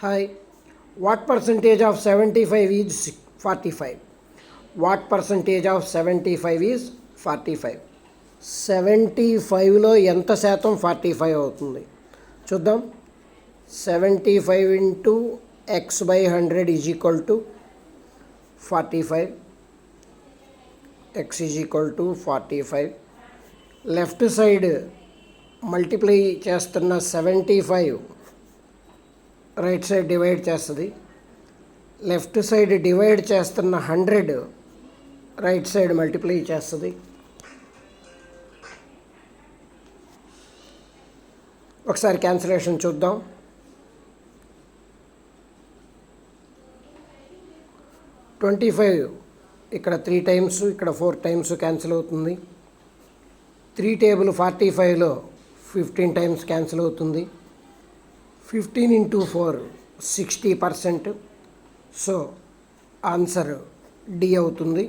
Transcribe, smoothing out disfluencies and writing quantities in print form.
Hi, what percentage of 75 is 45? What percentage of 75 is 45? 75లో ఎంత శాతం 45 అవుతుంది చూద్దాం. 75 into X by 100 is equal to 45. X is equal to 45. Left side multiply చేస్తున్న 75 right side divide చేస్తుంది. Left side divide చేస్తున్న 100 right side multiply చేస్తుంది. ఒకసారి cancellation చూద్దాం. 25 ఇక్కడ 3 టైమ్స్, ఇక్కడ 4 టైమ్స్ క్యాన్సిల్ అవుతుంది. 3 టేబుల్ 45లో 15 టైమ్స్ క్యాన్సిల్ అవుతుంది. 15 ఇంటూ 4 60%. సో ఆన్సర్ డి అవుతుంది.